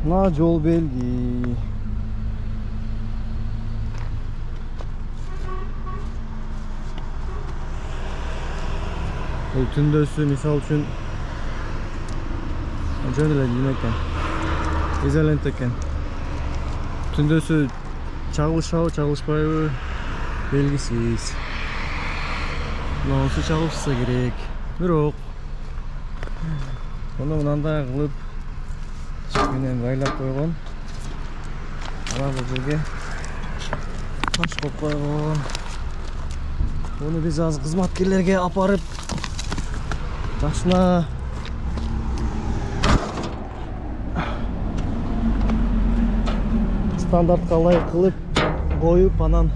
Мына жол белги. Түндөсү мисал үчүн жөн эле неме экен, изолент экен. Түндөсү чагылышабы, чагылышпайбы белгисиз. Мынасы чагылышса керек. Бирок муну мынандай кылып менен байлап койгон. Ана бул жерге таш коюп койгон. Муну биз азыр кызматкерлерге апарып жакшына стандартка ылайык кылып коюп, анан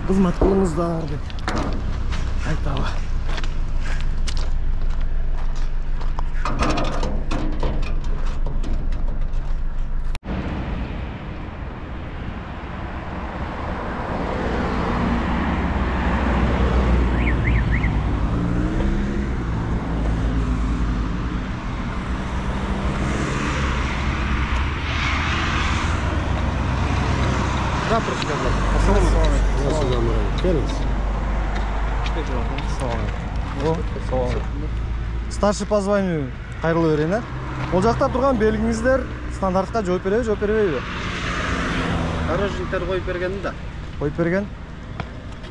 кызмат кылыңыздар деп айтабы. Старший по званию кайрылуу берейин, а? Бул жакта турган белгиңиздер стандартка жооп береби, жооп бербейби? Дорожниктер коюп берген да. Коюп берген.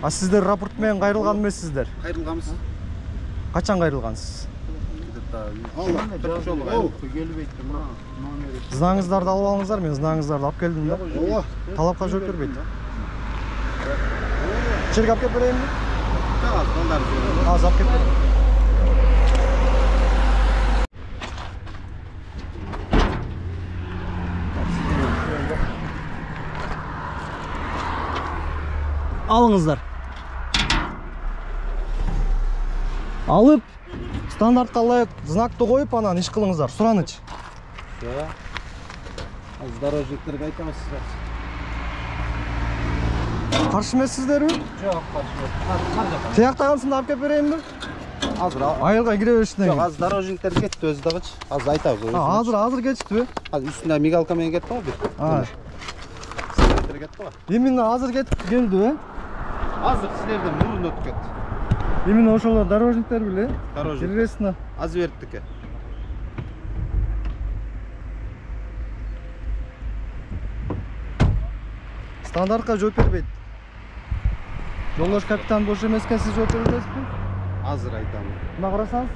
А сиздер рапорт менен кайрылган эмессиздер? Кайрылганбыз. Качан кайрылгансыз? Знаңыздарды алып алыңыздар, мен знаңыздарды алып келдим да. Талапка жооп бербейт. Жерге алып келип берейинби? Азыр алып келип берейин. Алыңыздар. Алып, стандартка ылайык знакты коюп, анан иш кылыңыздар. Сураныч. Азыр дорожниктерге айтабыз. Каршы эмессиздерби? Жок, каршы. Тияктагансында алып келип берейинби? Азыр айылга кире бериштен кийин. Жок, азыр дорожниктер кетти өзү дагычы. Азыр айтабыз. Азыр кетиштиби? Азыр үстүнө мигалка менен кетти го бир. Силер кетти го. Именно азыр кетип келди, Азыр силерден мурун өтүп кетти. Именно ошолор дорожниктер биле? Дорожник. Киресине. Азыр бериптики. Стандартка жооп бербейт. Жолдош капитан бош эмес экен, сиз жооп бересизби? Азыр айтам. Мына карасаңыз.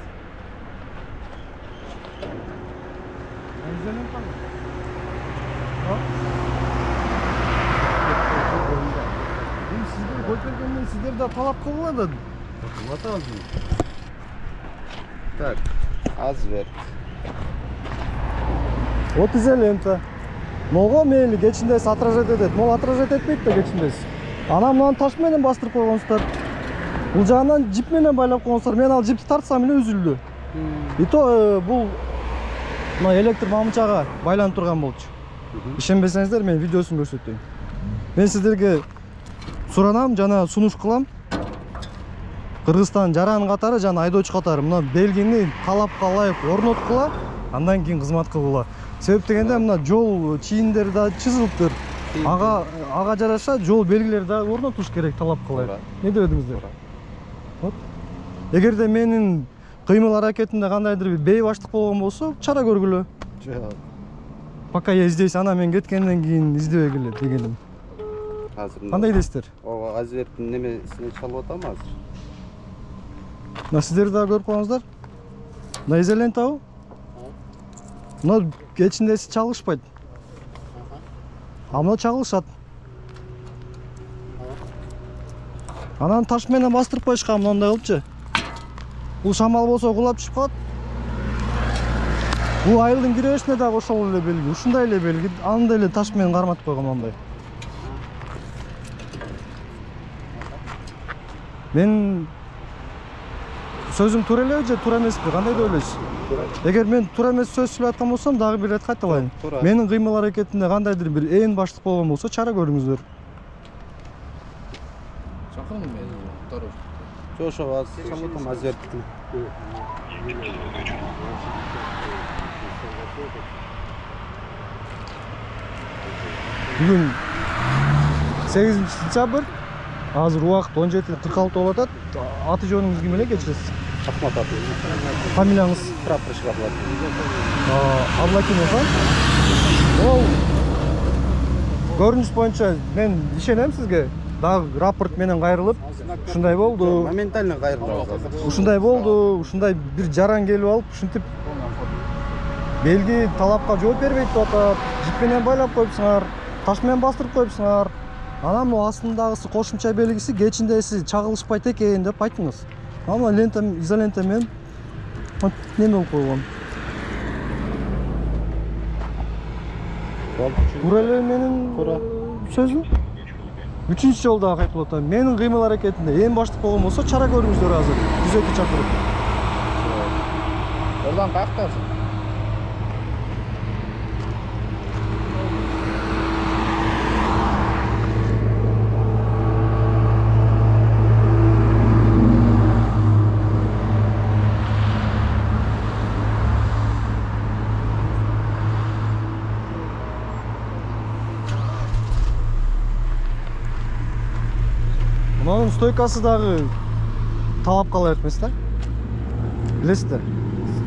Сиздер жооп бергенден сиздер да талап кылгыла да. Так, азыр бер. Вот изолента. Ного мейли кечиндеси отражать этет. Могу отражать этпейт да кечиндеси. Анан мынаны таш менен бастырып койгонсуздар. Бул жагынан жип менен байлап койгонсуздар. Мен ал жипти тартсам эле үзүлдү. И то бул мына электр мамычага байланып турган болчу. Ишенбесеңиздер мен видеосун көрсөтөйүн. Мен сиздерге суранам, жана сунуш кылам. Кыргызстан жаран катары жана айдоочу катары мына белгини талапка ылайык орноткула, андан кийин кызмат кылгыла. Себеп дегенде мына жол чийиндери да чызылыптыр. Ага жараша жол белгилери да орнотуш керек талапка ылайык. Не деп едиңиздер? Вот. Эгерде менин кыймыл аракетимде кандайдыр бир бейбаштык болгон болсо, чара көргүлө. Жок. Пока я здесь, ана мен кеткенден кийин издебегиле дегеним. Азыр Кандай дейсиздер? Ооба, азырдын немесине чалып атам азыр. Мына сиздер да көрүп коюңуздар. Мына изолентабы? Мына кечиндеси чагылышпайт. А мына чагылышат. Анан таш менен бастырып коюшкан мындай кылыпчы. Бул шамал болсо кулап түшүп калат. Бул айылдын киребешине дагы ошол эле белги, ушундай эле белги, андай эле таш менен карматып койгон мындай. Мен сөзүм туура элеби же туура эмеспи? Кандай деп ойлойсуз? Эгер мен туура эмес сөз сүйлөп аткан болсом, дагы бир рет кайталайын. Менин кыймыл аракетимде кандайдыр бир ээн баштык болгон болсо, чара көрүңүздөр. Чакырдым мен дорожник. Жошо аз, шаматам азерттим. Бүгін 8-сентябрь. Азыр убакыт 17:46 болуп атат. Аты жөнүңүз ким эле кечиресиз? Ахмат аты. Фамилияңыз? Прапорщик Аблакин. Аблакинов, а? Ол көрүнүш боюнча мен ишенем сизге. Дагы рапорт менен кайрылып, ушундай болду. Моментально кайрылабыз азыр. Ушундай болду, ушундай бир жаран келип алып, ушинтип белги талапка жооп бербейт деп атат. Жип менен байлап коюпсуңар, таш менен бастырып коюпсуңар. Анан могу астындагысы кошумча белгиси кечиндеси чагылышпайт экен деп айттыңыз. Ама лента, изолента менен неме болуп койгон. Туура эле менин сөзүм. 3-чү жолда кайтып атам. Менин кыймыл аракетимде эң баштык болгон болсо чара көрүңүздөр азыр. Күзөтү чакырып. Oradan каяктасың? Мынанын стойкасы дагы талапка ылайык эмес да? Билесиздер,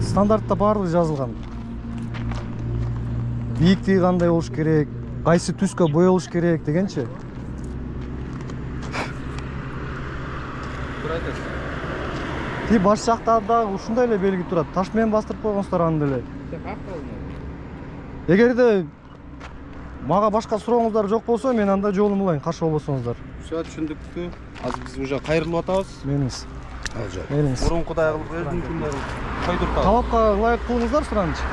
стандартта баардыгы жазылган. Бийиктиги кандай болуш керек, кайсы түскө боелуш керек дегенчи. Ти баш жакта дагы ушундай эле белги турат. Таш менен бастырып койгонсуңар аны деле. Эгерде мага башка сурооңуздар жок болсо, мен анда жолум улайын, каршы болбосоңуздар. Все түшүндүкпү? Азыр биз уже кайрылып атабыз. Мениңиз. Алжа. Мениңиз. Мурункудай кылып өзүнүкүндөй койдуртабыз. Талапка ылайык кылыңыздар суранычы.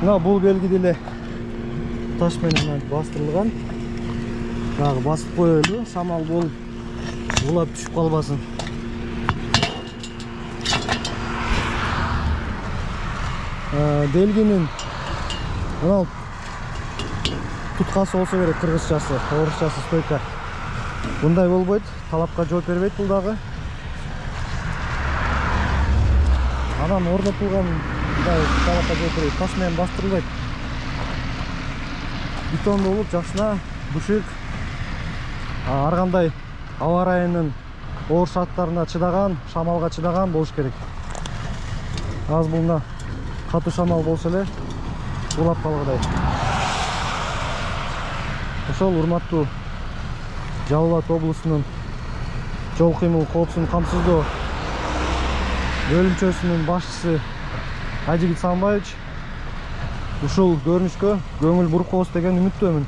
Мына бул белги деле таш менен бастырылган. Дагы басып коелу, шамал болуп улап түшүп калбасын. Белгинин мына туткасы болсо керек, кыргызчасы, орусчасы стойка. Мындай болбойт, талапка жооп бербейт бул дагы. Анан орнотулган талапка жооп бербейт, таш менен бастырылбайт. Бетон болуп, жакшына бушик, ар кандай аба ырайынын оор шарттарына чыдаган, шамалга чыдаган болуш керек. Аз булна катуу шамал болсо эле улап калгыдай. Ошол урматтуу Жалал Абад облусунун жол кыймыл коопсуздугун камсыздоо бөлүмчөсүнүн башчысы Айжигит Самбаевич ушул көрүнүшкө көңүл буруп коебуз деген үмүттөмүн.